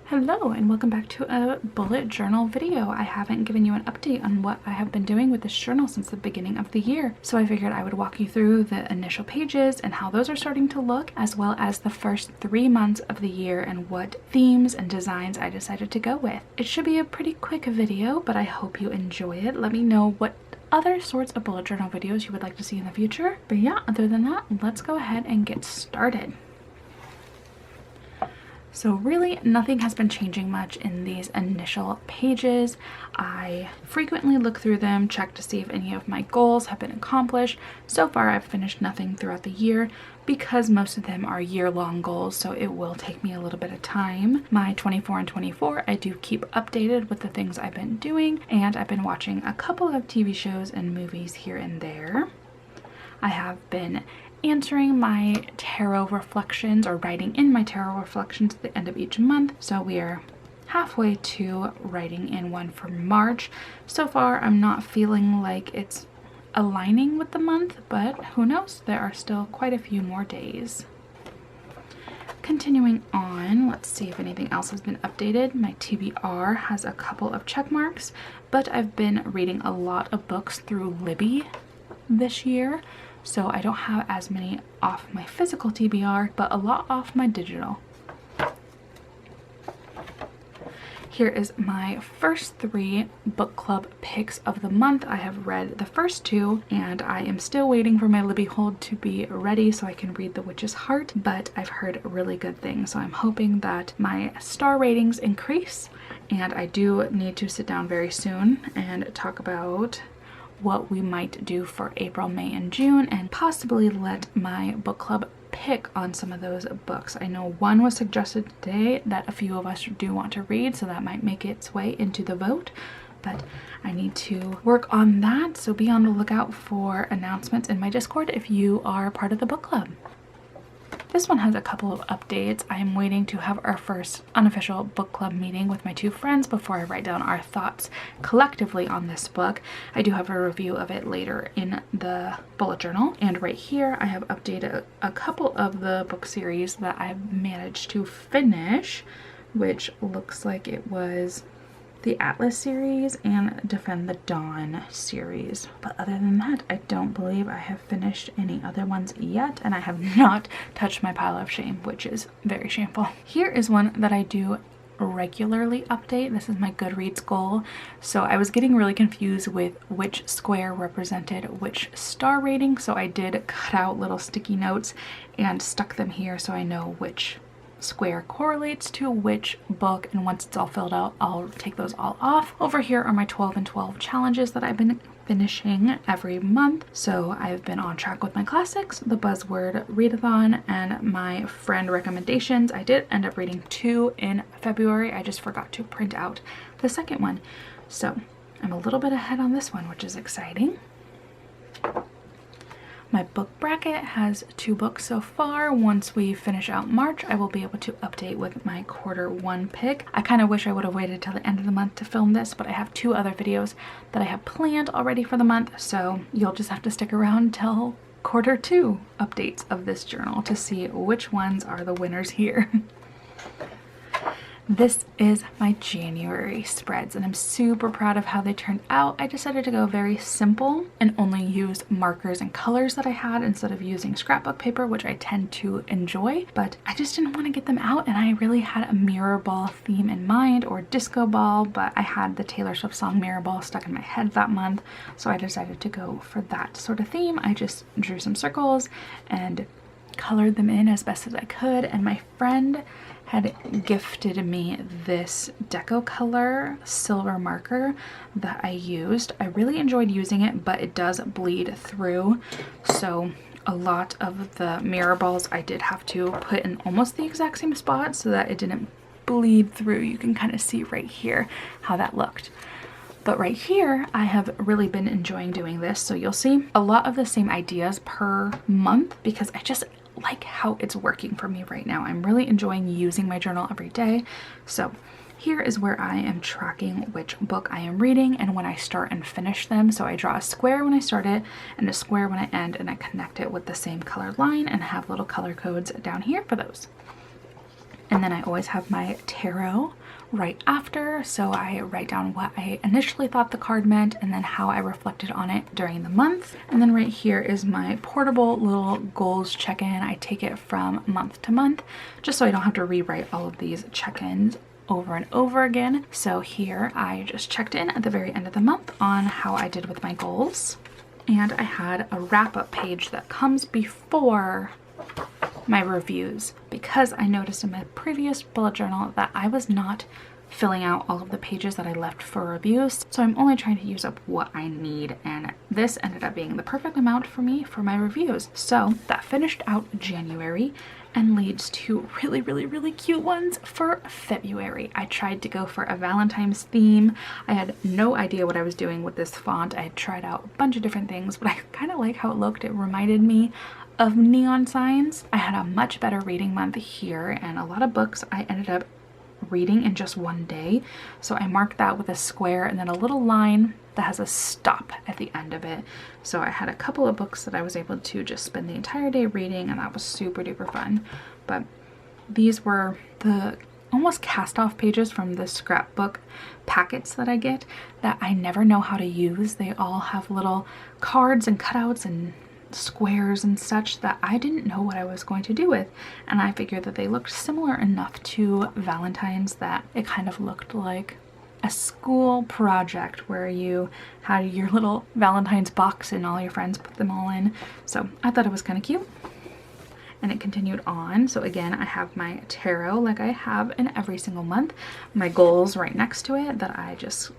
Hello and welcome back to a bullet journal video. I haven't given you an update on what I have been doing with this journal since the beginning of the year. So I figured I would walk you through the initial pages and how those are starting to look, as well as the first 3 months of the year and what themes and designs I decided to go with. It should be a pretty quick video, but I hope you enjoy it. Let me know what other sorts of bullet journal videos you would like to see in the future. But yeah, other than that, let's go ahead and get started. So really nothing has been changing much in these initial pages. I frequently look through them, check to see if any of my goals have been accomplished. So far I've finished nothing throughout the year because most of them are year-long goals, so it will take me a little bit of time. My 24 and 24 I do keep updated with the things I've been doing, and I've been watching a couple of TV shows and movies here and there. I have been answering my tarot reflections or writing in my tarot reflections at the end of each month. So we are halfway to writing in one for March. So far I'm not feeling like it's aligning with the month, but who knows, there are still quite a few more days. Continuing on, let's see if anything else has been updated. My TBR has a couple of check marks, but I've been reading a lot of books through Libby this year. So I don't have as many off my physical TBR, but a lot off my digital. Here is my first 3 book club picks of the month. I have read the first 2 and I am still waiting for my Libby hold to be ready so I can read The Witch's Heart, but I've heard really good things. So I'm hoping that my star ratings increase, and I do need to sit down very soon and talk about what we might do for April, May, and June, and possibly let my book club pick on some of those books. I know one was suggested today that a few of us do want to read, so that might make its way into the vote, but I need to work on that. So be on the lookout for announcements in my Discord if you are part of the book club. This one has a couple of updates. I am waiting to have our first unofficial book club meeting with my 2 friends before I write down our thoughts collectively on this book. I do have a review of it later in the bullet journal. And right here I have updated a couple of the book series that I've managed to finish, which looks like it was the Atlas series and Defend the Dawn series. But other than that, I don't believe I have finished any other ones yet, and I have not touched my pile of shame, which is very shameful. Here is one that I do regularly update. This is my Goodreads goal. So I was getting really confused with which square represented which star rating, so I did cut out little sticky notes and stuck them here so I know which square correlates to which book, and once it's all filled out I'll take those all off. Over here are my 12 and 12 challenges that I've been finishing every month. So I've been on track with my classics, the buzzword readathon, and my friend recommendations. I did end up reading 2 in February. I just forgot to print out the second one, so I'm a little bit ahead on this one, which is exciting. My book bracket has 2 books so far. Once we finish out March, I will be able to update with my Q1 pick. I kind of wish I would have waited till the end of the month to film this, but I have 2 other videos that I have planned already for the month, so you'll just have to stick around till Q2 updates of this journal to see which ones are the winners here. This is my January spreads, and I'm super proud of how they turned out. I decided to go very simple and only use markers and colors that I had instead of using scrapbook paper, which I tend to enjoy, but I just didn't want to get them out, and I really had a mirror ball theme in mind, or disco ball, but I had the Taylor Swift song Mirror Ball stuck in my head that month, so I decided to go for that sort of theme. I just drew some circles and colored them in as best as I could, and my friend had gifted me this Deco Color silver marker that I used. I really enjoyed using it, but it does bleed through, so a lot of the mirror balls I did have to put in almost the exact same spot so that it didn't bleed through. You can kind of see right here how that looked. But right here, I have really been enjoying doing this, so you'll see a lot of the same ideas per month because I just like how it's working for me right now. I'm really enjoying using my journal every day. So here is where I am tracking which book I am reading and when I start and finish them. So I draw a square when I start it and a square when I end, and I connect it with the same color line and have little color codes down here for those. And then I always have my tarot right after, so I write down what I initially thought the card meant and then how I reflected on it during the month. And then right here is my portable little goals check-in. I take it from month to month just so I don't have to rewrite all of these check-ins over and over again. So here I just checked in at the very end of the month on how I did with my goals. And I had a wrap-up page that comes before my reviews because I noticed in my previous bullet journal that I was not filling out all of the pages that I left for reviews. So I'm only trying to use up what I need, and this ended up being the perfect amount for me for my reviews. So that finished out January and leads to really, really, really cute ones for February. I tried to go for a Valentine's theme. I had no idea what I was doing with this font. I had tried out a bunch of different things, but I kind of like how it looked. It reminded me of neon signs. I had a much better reading month here, and a lot of books I ended up reading in just one day. So I marked that with a square and then a little line that has a stop at the end of it. So I had a couple of books that I was able to just spend the entire day reading, and that was super duper fun. But these were the almost cast off pages from the scrapbook packets that I get that I never know how to use. They all have little cards and cutouts and squares and such that I didn't know what I was going to do with, and I figured that they looked similar enough to Valentine's that it kind of looked like a school project where you had your little Valentine's box and all your friends put them all in. So I thought it was kind of cute, and it continued on. So again, I have my tarot like I have in every single month, my goals right next to it that I just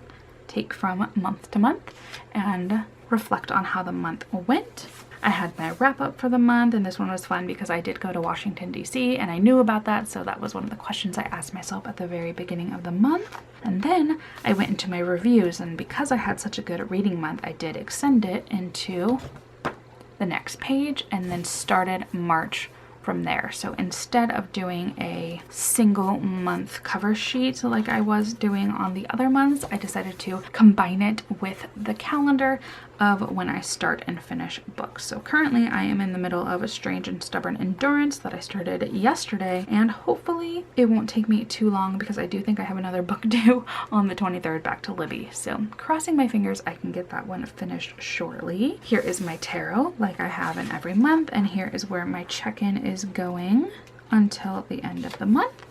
take from month to month and reflect on how the month went. I had my wrap up for the month, and this one was fun because I did go to Washington, D.C. and I knew about that, so that was one of the questions I asked myself at the very beginning of the month. And then I went into my reviews, and because I had such a good reading month, I did extend it into the next page and then started March from there. So instead of doing a single month cover sheet like I was doing on the other months, I decided to combine it with the calendar of when I start and finish books. So currently I am in the middle of A Strange and Stubborn Endurance that I started yesterday, and hopefully it won't take me too long because I do think I have another book due on the 23rd, back to Libby. So crossing my fingers I can get that one finished shortly. Here is my tarot like I have in every month, and here is where my check-in is going until the end of the month.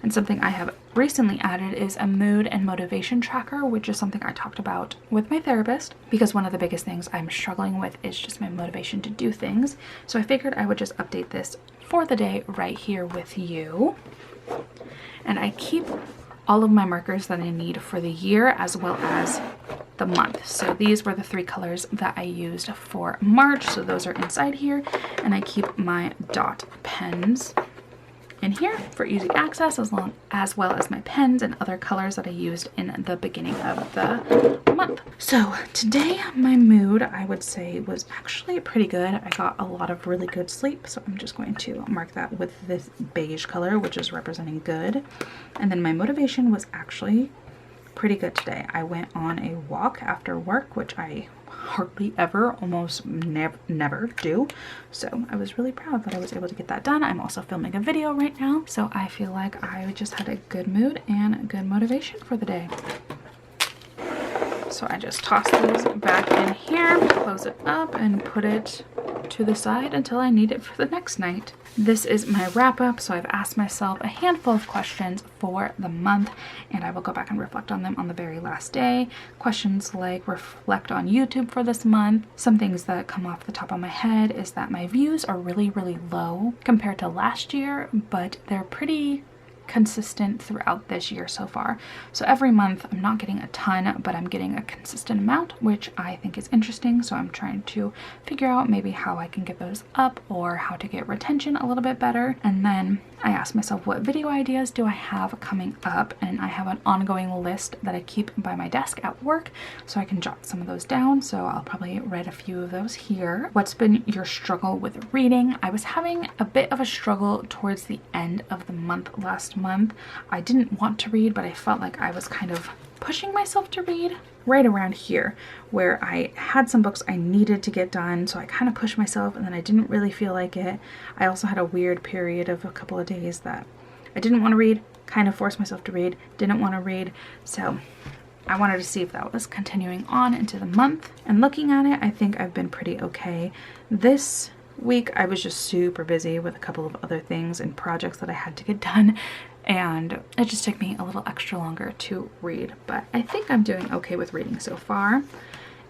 And something I have recently added is a mood and motivation tracker, which is something I talked about with my therapist because one of the biggest things I'm struggling with is just my motivation to do things. So I figured I would just update this for the day right here with you. And I keep all of my markers that I need for the year as well as the month. So these were the 3 colors that I used for March. So those are inside here, and I keep my dot pens in here for easy access, as well as my pens and other colors that I used in the beginning of the month. So today my mood, I would say, was actually pretty good. I got a lot of really good sleep, so I'm just going to mark that with this beige color, which is representing good. And then my motivation was actually pretty good today. I went on a walk after work, which I hardly ever, almost never do. So I was really proud that I was able to get that done. I'm also filming a video right now, so I feel like I just had a good mood and good motivation for the day. So I just toss these back in here, close it up, and put it to the side until I need it for the next night. This is my wrap up, so I've asked myself a handful of questions for the month, and I will go back and reflect on them on the very last day. Questions like reflect on YouTube for this month. Some things that come off the top of my head is that my views are really, really low compared to last year, but they're pretty consistent throughout this year so far. So every month I'm not getting a ton, but I'm getting a consistent amount, which I think is interesting. So I'm trying to figure out maybe how I can get those up or how to get retention a little bit better. And then I asked myself, what video ideas do I have coming up? And I have an ongoing list that I keep by my desk at work, so I can jot some of those down. So I'll probably write a few of those here. What's been your struggle with reading? I was having a bit of a struggle towards the end of the month last month. I didn't want to read, but I felt like I was kind of pushing myself to read right around here, where I had some books I needed to get done, so I kind of pushed myself, and then I didn't really feel like it. I also had a weird period of a couple of days that I didn't want to read, kind of forced myself to read, didn't want to read. So I wanted to see if that was continuing on into the month. And looking at it, I think I've been pretty okay. This week I was just super busy with a couple of other things and projects that I had to get done, and it just took me a little extra longer to read, but I think I'm doing okay with reading so far.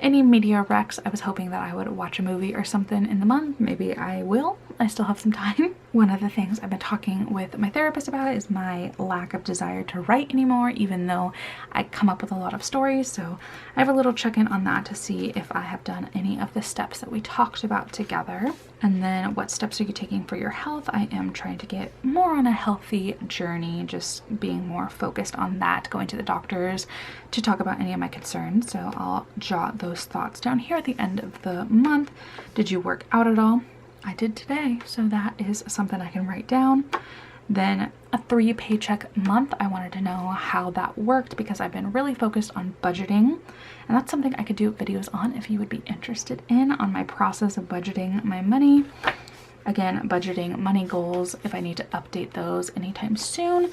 Any media recs, I was hoping that I would watch a movie or something in the month. Maybe I will. I still have some time. One of the things I've been talking with my therapist about is my lack of desire to write anymore, even though I come up with a lot of stories. So I have a little check-in on that to see if I have done any of the steps that we talked about together. And then what steps are you taking for your health? I am trying to get more on a healthy journey, just being more focused on that, going to the doctors to talk about any of my concerns. So I'll jot those thoughts down here at the end of the month. Did you work out at all? I did today, so that is something I can write down. Then a 3 paycheck month. I wanted to know how that worked because I've been really focused on budgeting, and that's something I could do videos on if you would be interested in, on my process of budgeting my money. Again, budgeting money goals, if I need to update those anytime soon,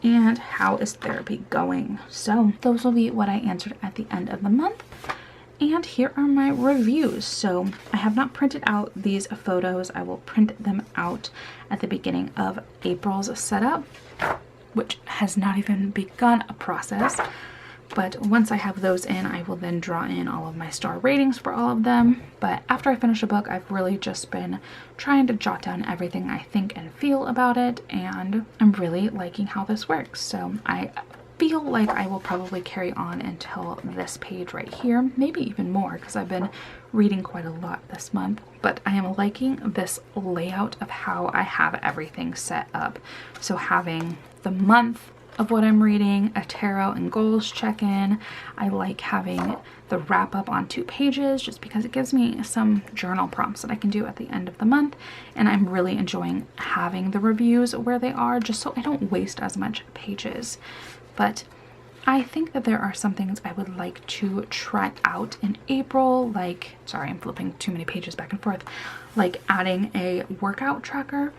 and how is therapy going. So those will be what I answered at the end of the month. And here are my reviews. So I have not printed out these photos. I will print them out at the beginning of April's setup, which has not even begun a process. But once I have those in, I will then draw in all of my star ratings for all of them. But after I finish a book, I've really just been trying to jot down everything I think and feel about it, and I'm really liking how this works. So I feel like I will probably carry on until this page right here, maybe even more, because I've been reading quite a lot this month. But I am liking this layout of how I have everything set up. So having the month of what I'm reading, a tarot and goals check-in. I like having the wrap-up on 2 pages just because it gives me some journal prompts that I can do at the end of the month, and I'm really enjoying having the reviews where they are just so I don't waste as much pages. But I think that there are some things I would like to try out in April, like, sorry, I'm flipping too many pages back and forth, like adding a workout tracker.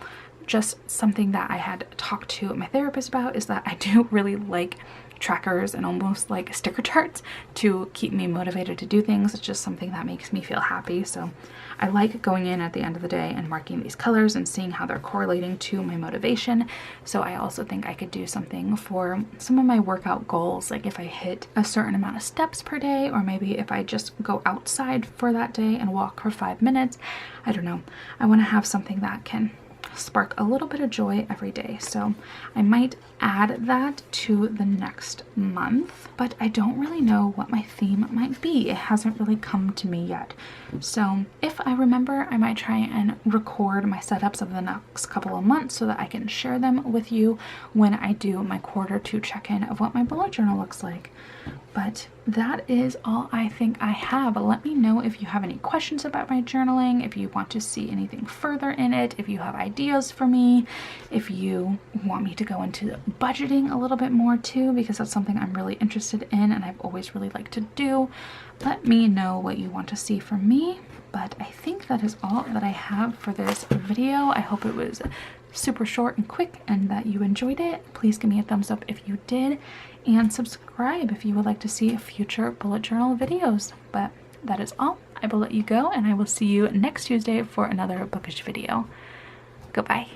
Just something that I had talked to my therapist about is that I do really like trackers and almost like sticker charts to keep me motivated to do things. It's just something that makes me feel happy. So I like going in at the end of the day and marking these colors and seeing how they're correlating to my motivation. So I also think I could do something for some of my workout goals, like if I hit a certain amount of steps per day, or maybe if I just go outside for that day and walk for 5 minutes. I don't know. I want to have something that can spark a little bit of joy every day. So I might add that to the next month, but I don't really know what my theme might be. It hasn't really come to me yet. So if I remember, I might try and record my setups of the next couple of months so that I can share them with you when I do my Q2 check-in of what my bullet journal looks like. But that is all I think I have. Let me know if you have any questions about my journaling, if you want to see anything further in it, if you have ideas for me, if you want me to go into budgeting a little bit more too, because that's something I'm really interested in and I've always really liked to do. Let me know what you want to see from me. But I think that is all that I have for this video. I hope it was super short and quick and that you enjoyed it. Please give me a thumbs up if you did, and subscribe if you would like to see future bullet journal videos. But that is all. I will let you go, and I will see you next Tuesday for another bookish video. Goodbye.